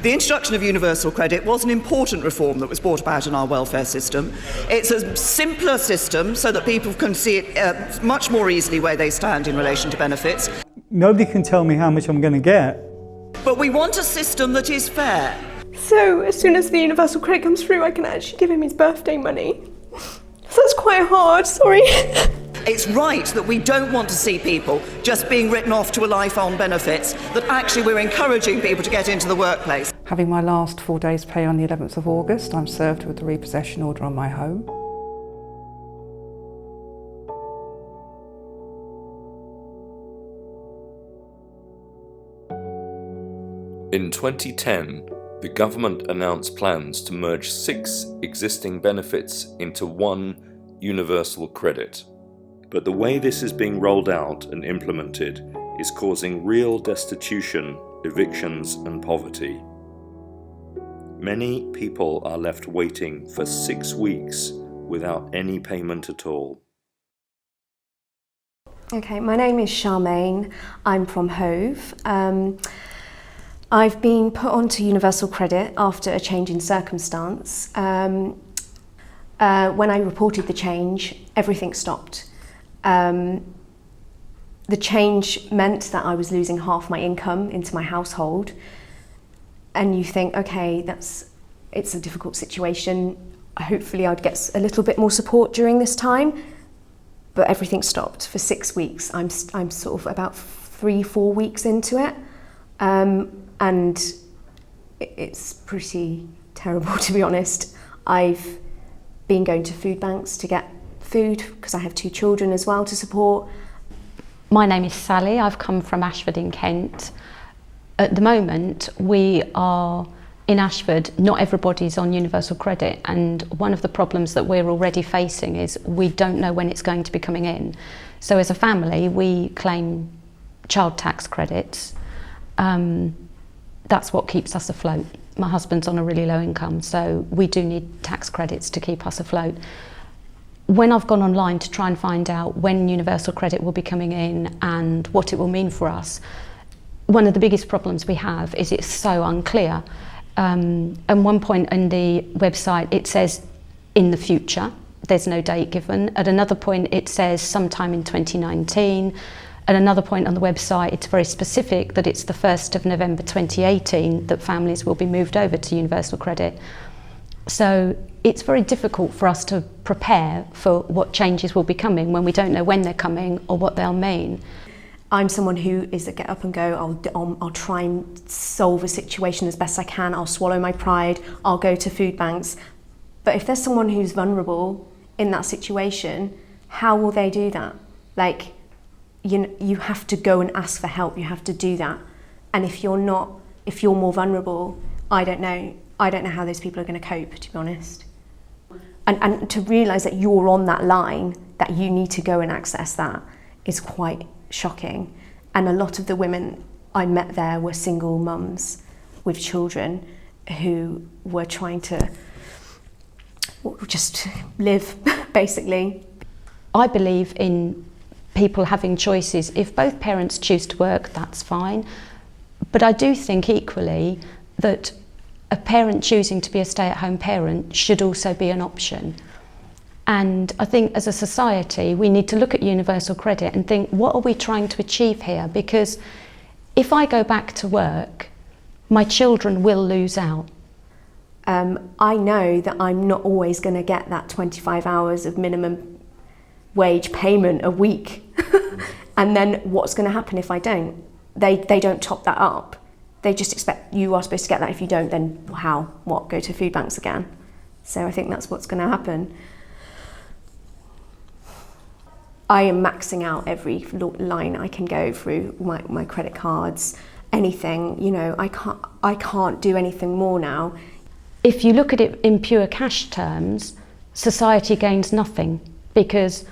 The introduction of universal credit was an important reform that was brought about in our welfare system. It's a simpler system so that people can see it much more easily where they stand in relation to benefits. Nobody can tell me how much I'm going to get. But we want a system that is fair. So as soon as the universal credit comes through, I can actually give him his birthday money. So that's quite hard, sorry. It's right that we don't want to see people just being written off to a life on benefits, that actually we're encouraging people to get into the workplace. Having my last 4 days pay on the 11th of August, I'm served with a repossession order on my home. In 2010, the government announced plans to merge 6 existing benefits into one universal credit. But the way this is being rolled out and implemented is causing real destitution, evictions and poverty. Many people are left waiting for 6 weeks without any payment at all. Okay, my name is Charmaine. I'm from Hove. I've been put onto universal credit after a change in circumstance. When I reported the change, everything stopped. The change meant that I was losing half my income into my household. And you think, okay, it's a difficult situation. Hopefully I'd get a little bit more support during this time. But everything stopped for 6 weeks. I'm sort of about 3-4 weeks into it. And it's pretty terrible, to be honest. I've been going to food banks to get food because I have 2 children as well to support. My name is Sally. I've come from Ashford in Kent. At the moment, we are in Ashford, not everybody's on universal credit, and one of the problems that we're already facing is we don't know when it's going to be coming in. So as a family, we claim child tax credits. That's what keeps us afloat. My husband's on a really low income, so we do need tax credits to keep us afloat. When I've gone online to try and find out when universal credit will be coming in and what it will mean for us, one of the biggest problems we have is it's so unclear. At one point in the website it says in the future, there's no date given. At another point it says sometime in 2019. At another point on the website, it's very specific that it's the 1st of November 2018 that families will be moved over to universal credit. So it's very difficult for us to prepare for what changes will be coming when we don't know when they're coming or what they'll mean. I'm someone who is a get up and go. I'll try and solve a situation as best I can. I'll swallow my pride. I'll go to food banks. But if there's someone who's vulnerable in that situation, how will they do that? Like, you have to go and ask for help. You have to do that. And if you're more vulnerable, I don't know how those people are going to cope, to be honest. And to realise that you're on that line, that you need to go and access that, is quite shocking. And a lot of the women I met there were single mums with children who were trying to just live, basically. I believe in people having choices. If both parents choose to work, that's fine. But I do think equally that a parent choosing to be a stay-at-home parent should also be an option. And I think as a society, we need to look at universal credit and think, what are we trying to achieve here? Because if I go back to work, my children will lose out. I know that I'm not always going to get that 25 hours of minimum wage payment a week. And then what's going to happen if I don't? They don't top that up. They just expect you are supposed to get that. If you don't, then how? What? Go to food banks again? So I think that's what's going to happen. I am maxing out every line I can go through, my credit cards, anything. You know, I can't do anything more now. If you look at it in pure cash terms, society gains nothing, because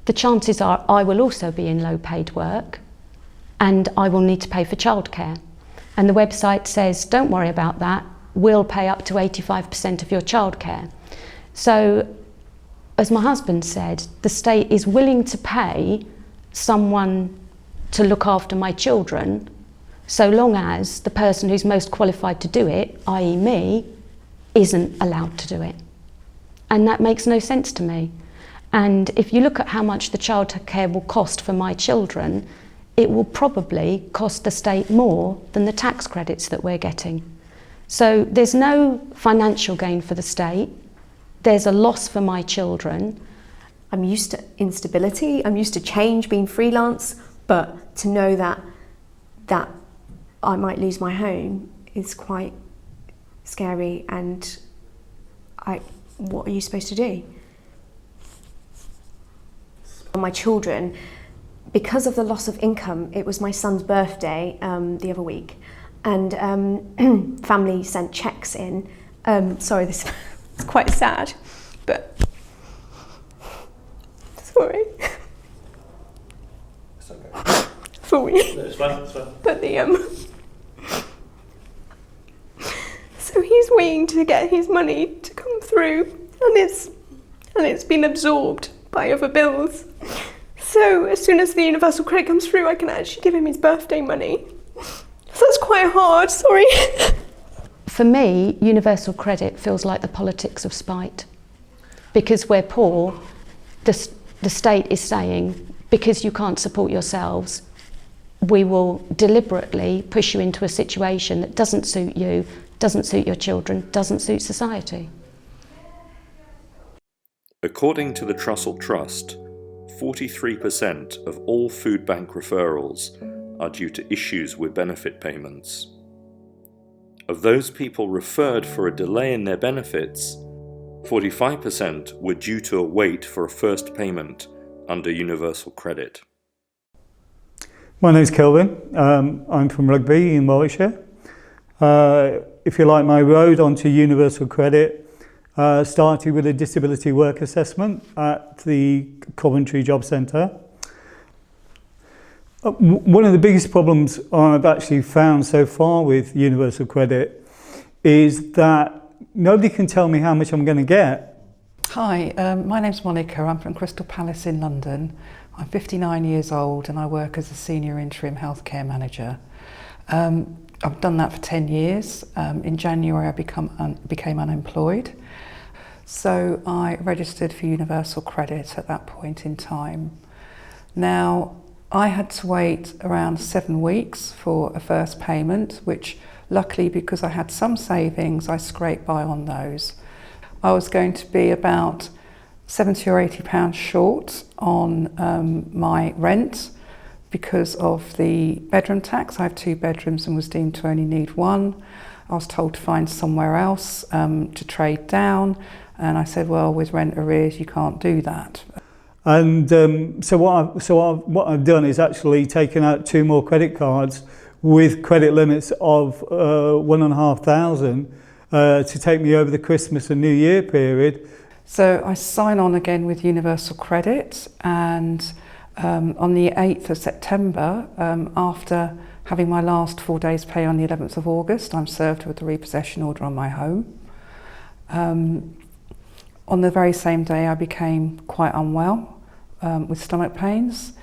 the chances are I will also be in low paid work and I will need to pay for childcare. And the website says, don't worry about that, we'll pay up to 85% of your childcare. So, as my husband said, the state is willing to pay someone to look after my children so long as the person who's most qualified to do it, i.e. me, isn't allowed to do it. And that makes no sense to me. And if you look at how much the childcare will cost for my children, it will probably cost the state more than the tax credits that we're getting. So there's no financial gain for the state, there's a loss for my children. I'm used to instability, I'm used to change, being freelance, but to know that I might lose my home is quite scary, and what are you supposed to do? My children, because of the loss of income, it was my son's birthday the other week, and family sent cheques in. Sorry, this is quite sad, but sorry. It's okay. Sorry. No, it's fine, it's fine. But so he's waiting to get his money to come through, and it's been absorbed by other bills. So as soon as the universal credit comes through, I can actually give him his birthday money. So that's quite hard, sorry. For me, universal credit feels like the politics of spite. Because we're poor, the state is saying, because you can't support yourselves, we will deliberately push you into a situation that doesn't suit you, doesn't suit your children, doesn't suit society. According to the Trussell Trust, 43% of all food bank referrals are due to issues with benefit payments. Of those people referred for a delay in their benefits, 45% were due to a wait for a first payment under universal credit. My name's Kelvin. I'm from Rugby in Warwickshire. If you like, my road onto universal credit started with a disability work assessment at the Coventry Job Centre. One of the biggest problems I've actually found so far with universal credit is that nobody can tell me how much I'm going to get. Hi, my name's Monica. I'm from Crystal Palace in London. I'm 59 years old and I work as a senior interim healthcare manager. I've done that for 10 years. In January I became unemployed. So I registered for universal credit at that point in time. Now, I had to wait around 7 weeks for a first payment, which luckily, because I had some savings, I scraped by on those. I was going to be about £70 or £80 short on my rent because of the bedroom tax. I have 2 bedrooms and was deemed to only need 1. I was told to find somewhere else to trade down, and I said, well, with rent arrears you can't do that. And so what I've done is actually taken out 2 more credit cards with credit limits of 1,500 to take me over the Christmas and New Year period. So I sign on again with universal credit, and on the 8th of September, after having my last 4 days pay on the 11th of August, I'm served with a repossession order on my home. On the very same day I became quite unwell with stomach pains,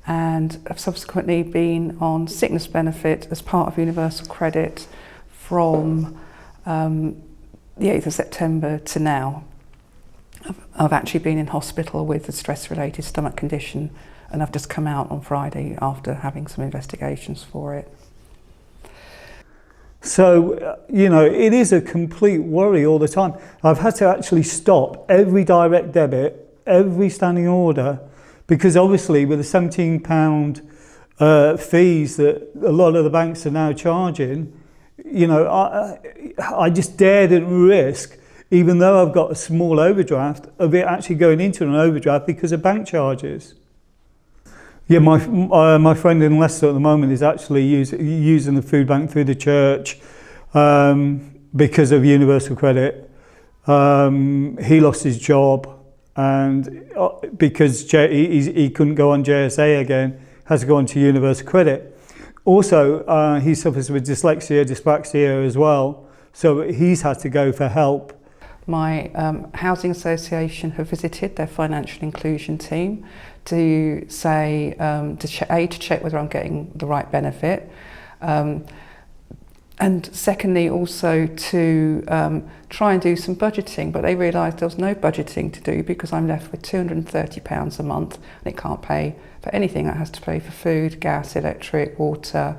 and have subsequently been on sickness benefit as part of universal credit from the 8th of September to now. I've actually been in hospital with a stress-related stomach condition, and I've just come out on Friday after having some investigations for it. So, you know, it is a complete worry all the time. I've had to actually stop every direct debit, every standing order, because obviously with the £17 fees that a lot of the banks are now charging, you know, I just didn't risk, even though I've got a small overdraft, of it actually going into an overdraft because of bank charges. Yeah, my friend in Leicester at the moment is actually using the food bank through the church because of universal credit. He lost his job, and because he couldn't go on JSA again, has to go on to universal credit. Also, he suffers with dyspraxia as well, so he's had to go for help. My housing association have visited their financial inclusion team to say, to check whether I'm getting the right benefit, And secondly, also to try and do some budgeting, but they realised there was no budgeting to do because I'm left with £230 a month and it can't pay for anything. It has to pay for food, gas, electric, water,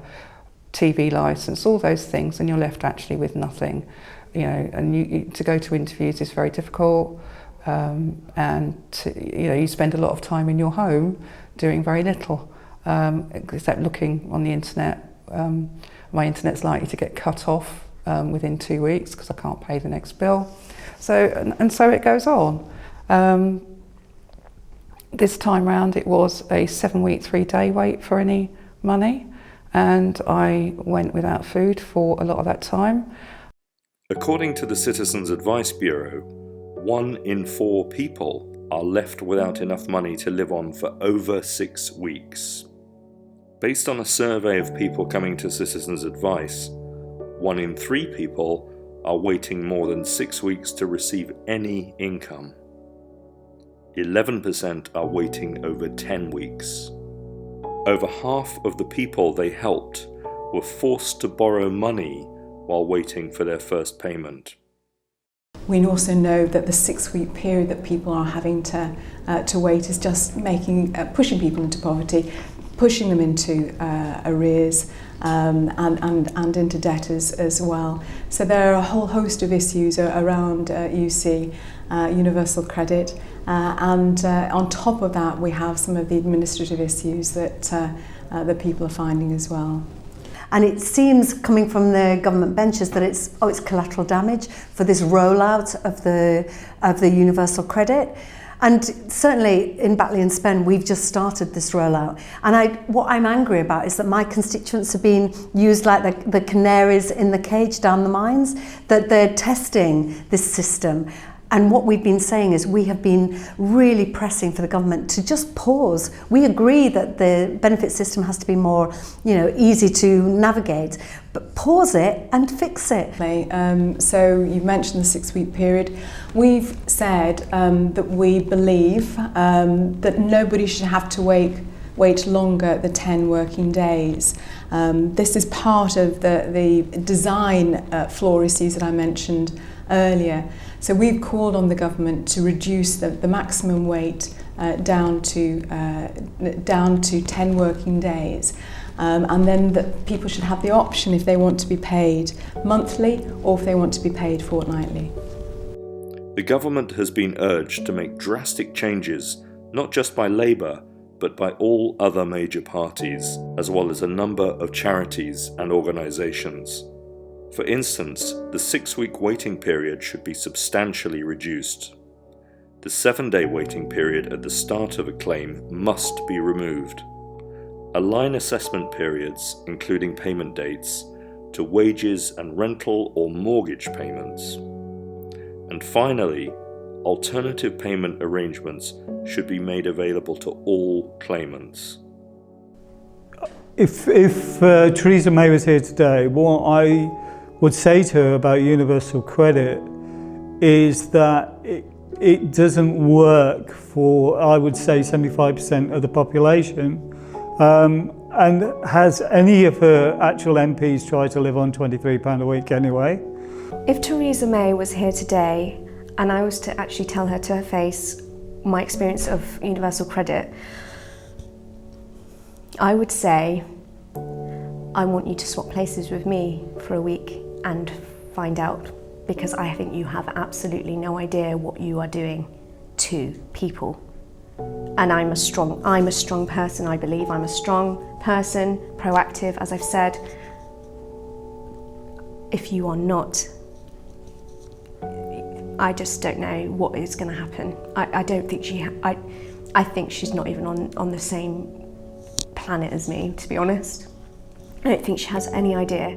TV licence, all those things, and you're left actually with nothing. You know, and to go to interviews is very difficult, and you spend a lot of time in your home doing very little, except looking on the internet. My internet's likely to get cut off within 2 weeks because I can't pay the next bill. So it goes on. This time round it was a 7-week, 3-day wait for any money, and I went without food for a lot of that time. According to the Citizens Advice Bureau, 1 in 4 people are left without enough money to live on for over 6 weeks. Based on a survey of people coming to Citizens Advice, 1 in 3 people are waiting more than 6 weeks to receive any income. 11% are waiting over 10 weeks. Over half of the people they helped were forced to borrow money while waiting for their first payment. We also know that the 6-week period that people are having to wait is just pushing people into poverty, pushing them into arrears and into debt as well. So there are a whole host of issues around UC, universal credit, and on top of that we have some of the administrative issues that people are finding as well. And it seems, coming from the government benches, that it's collateral damage for this rollout of the universal credit. And certainly in Batley and Spen, we've just started this rollout. And what I'm angry about is that my constituents are being used like the canaries in the cage down the mines, that they're testing this system. And what we've been saying is we have been really pressing for the government to just pause. We agree that the benefit system has to be more, easy to navigate, but pause it and fix it. So you mentioned the 6-week period. We've said that we believe that nobody should have to wait longer than 10 working days. This is part of the design flaw issues that I mentioned earlier. So we've called on the government to reduce the maximum wait down to 10 working days, and then that people should have the option if they want to be paid monthly or if they want to be paid fortnightly. The government has been urged to make drastic changes, not just by Labour, but by all other major parties, as well as a number of charities and organisations. For instance, the 6-week waiting period should be substantially reduced. The 7-day waiting period at the start of a claim must be removed. Align assessment periods, including payment dates, to wages and rental or mortgage payments. And finally, alternative payment arrangements should be made available to all claimants. If Theresa May was here today, what I would say to her about universal credit is that it doesn't work for, I would say, 75% of the population. And has any of her actual MPs tried to live on £23 a week anyway? If Theresa May was here today and I was to actually tell her to her face my experience of universal credit, I would say, I want you to swap places with me for a week and find out, because I think you have absolutely no idea what you are doing to people. And I'm a strong person, I believe. I'm a strong person, proactive, as I've said. If you are not, I just don't know what is going to happen. I don't think I think she's not even on the same planet as me, to be honest. I don't think she has any idea.